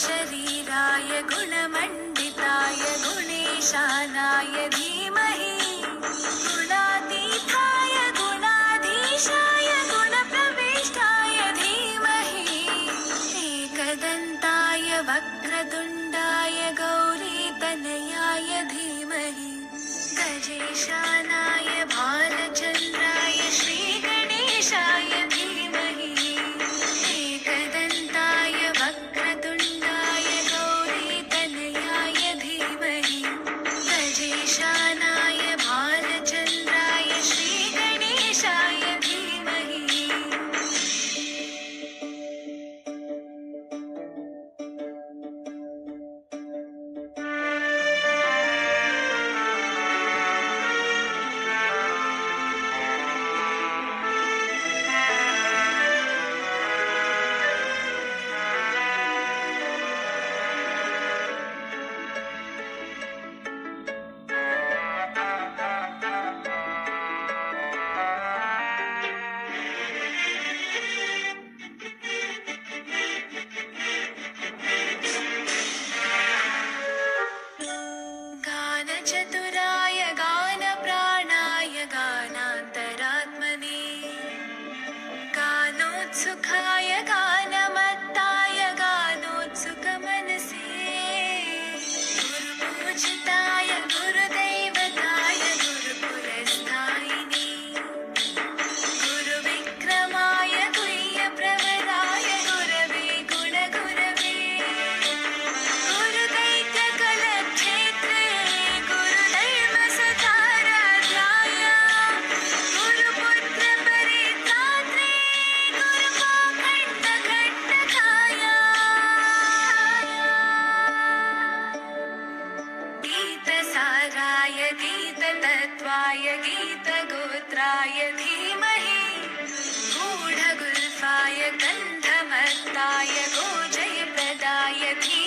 शरीराय गुणमण्डिताय गुणेशानाय धीमहि गुणातीताय गुणाधीशाय गुणप्रविष्टाय धीमहि एकदन्ताय वक्रतुण्डाय गौरीतनयाय धीमहि गजेशानाय भालचन्द्राय श्रीगणेशाय धीमहि एकदन्ताय वक्रतुण्डाय गौरीतनयाय धीमहि गजेशानाय भालचन्द्राय श्रीगणेशाय धीमहि गानचतुराय गानप्राणाय गानान्तरात्मने गानोत्सुकाय गानमत्ताय गानोत्सुकमनसे गुरुपूजिताय गुरुदैवताय गुरुकुलस्थायिने गुरुविक्रमाय गुह्यप्रवराय गुरवे गुणगुरवे गुरुदैत्यकलक्षेत्रे गुरुधर्मसुताराध्याय गुरुपुत्रपरित्रात्रे गुरुपाखण्डखण्डकाय गीतसाराय गीततत्त्वाय गीतगोत्राय धीमहि गूढगुल्फाय गन्धमत्ताय गोजयप्रदाय धीमहि